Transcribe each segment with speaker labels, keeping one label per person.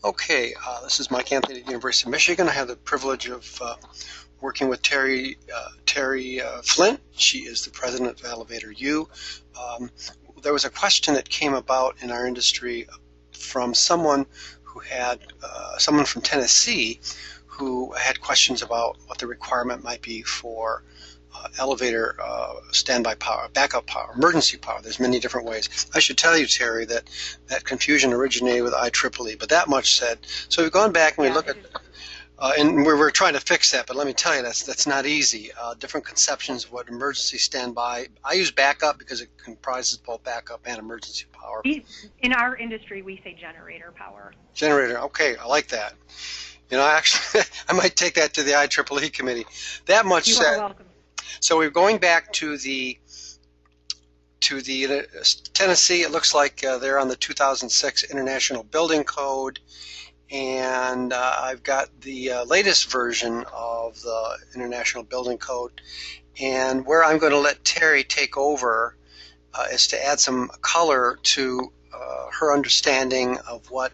Speaker 1: Okay, this is Mike Anthony at the University of Michigan. I have the privilege of working with Terry Flint. She is the president of Elevator U. Um, there was a question that came about in our industry from someone someone from Tennessee who had questions about what the requirement might be for elevator standby power, backup power, emergency power. There's many different ways. I should tell you, Terry, that that confusion originated with IEEE, but that much said. So we've gone back and we look at, and we're trying to fix that, but let me tell you, that's not easy. Different conceptions of what emergency standby. I use backup because it comprises both backup and emergency power.
Speaker 2: In our industry, we say generator power.
Speaker 1: Generator, okay, I like that. You know, actually, I might take that to the IEEE committee. That much said.
Speaker 2: You are welcome.
Speaker 1: So we're going back to the Tennessee. It looks like they're on the 2006 International Building Code, and I've got the latest version of the International Building Code. And where I'm going to let Terry take over is to add some color to her understanding of what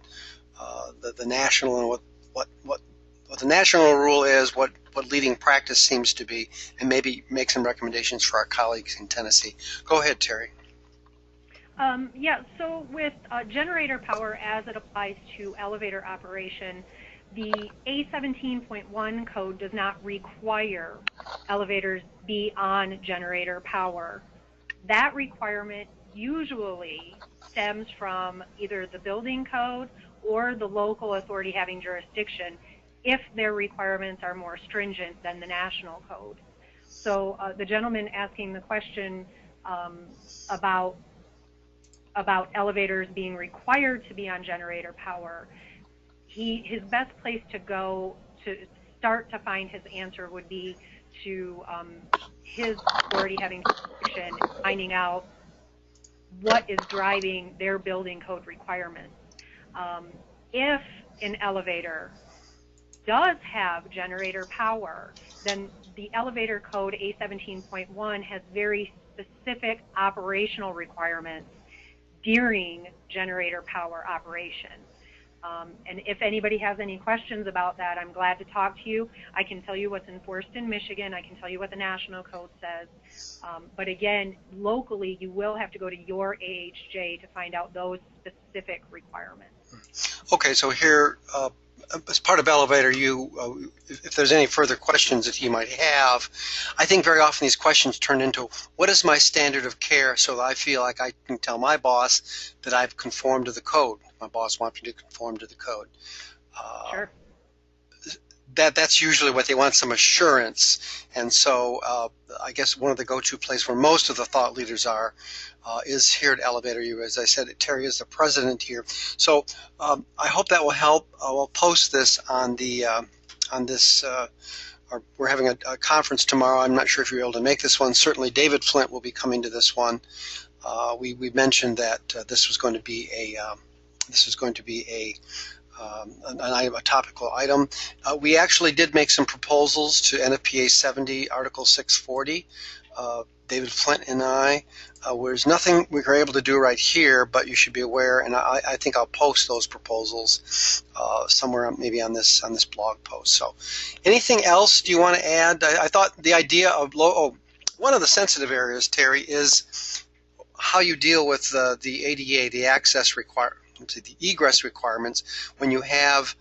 Speaker 1: the national and what the national rule is, what leading practice seems to be, and maybe make some recommendations for our colleagues in Tennessee. Go ahead, Terry.
Speaker 2: Yeah, so with generator power as it applies to elevator operation, the A17.1 code does not require elevators be on generator power. That requirement usually stems from either the building code or the local authority having jurisdiction if their requirements are more stringent than the national code. So the gentleman asking the question about elevators being required to be on generator power, his best place to go to start to find his answer would be to his authority having jurisdiction, finding out what is driving their building code requirements. If an elevator does have generator power, then the elevator code A17.1 has very specific operational requirements during generator power operation. And if anybody has any questions about that, I'm glad to talk to you. I can tell you what's enforced in Michigan. I can tell you what the national code says. But again, locally, you will have to go to your AHJ to find out those specific requirements.
Speaker 1: Okay, so here, as part of Elevator U, if there's any further questions that you might have, I think very often these questions turn into, what is my standard of care, so that I feel like I can tell my boss that I've conformed to the code. My boss wants me to conform to the code.
Speaker 2: Sure.
Speaker 1: That's usually what they want, some assurance. And so I guess one of the go-to places where most of the thought leaders are is here at Elevator U. As I said, Terry is the president here. So I hope that will help. We'll post this on the we're having a conference tomorrow. I'm not sure if you're able to make this one. Certainly David Flint will be coming to this one. We mentioned that this was going to be a topical item. We actually did make some proposals to NFPA 70, Article 640. David Flint and I. There's nothing we were able to do right here, but you should be aware, and I think I'll post those proposals somewhere, maybe on this blog post. So, anything else do you want to add? I thought the idea of one of the sensitive areas, Terry, is how you deal with the ADA, the access the egress requirements when you have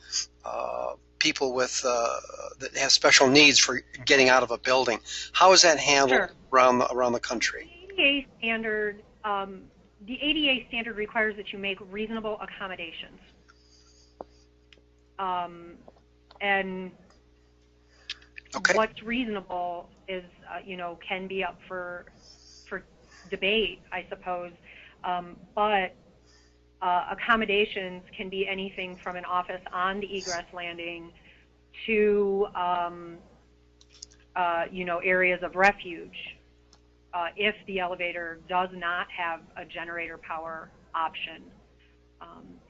Speaker 1: people with that have special needs for getting out of a building. How is that handled around the country?
Speaker 2: The ADA standard requires that you make reasonable accommodations, and what's reasonable is can be up for debate, I suppose, but accommodations can be anything from an office on the egress landing to areas of refuge if the elevator does not have a generator power option.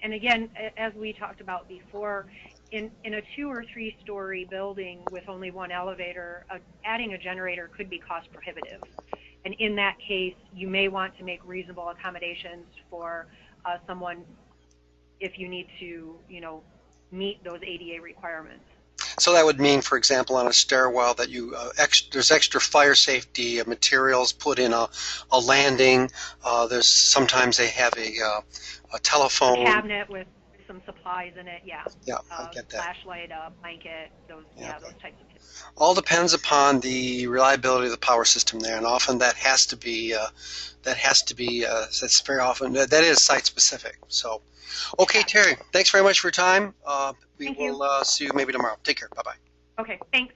Speaker 2: And again, as we talked about before, in a 2- or 3-story building with only one elevator, adding a generator could be cost prohibitive. And in that case, you may want to make reasonable accommodations for someone if you need to, meet those ADA requirements.
Speaker 1: So that would mean, for example, on a stairwell that you there's extra fire safety materials put in a landing. There's sometimes they have a telephone.
Speaker 2: A cabinet with some supplies in it, yeah.
Speaker 1: Yeah, I get that.
Speaker 2: Flashlight, a blanket, those those types of things.
Speaker 1: All depends upon the reliability of the power system there, and often that has to be that's very often that is site specific. So, okay, Terry, thanks very much for your time. We
Speaker 2: Thank
Speaker 1: will see you maybe tomorrow. Take care. Bye bye.
Speaker 2: Okay, thanks.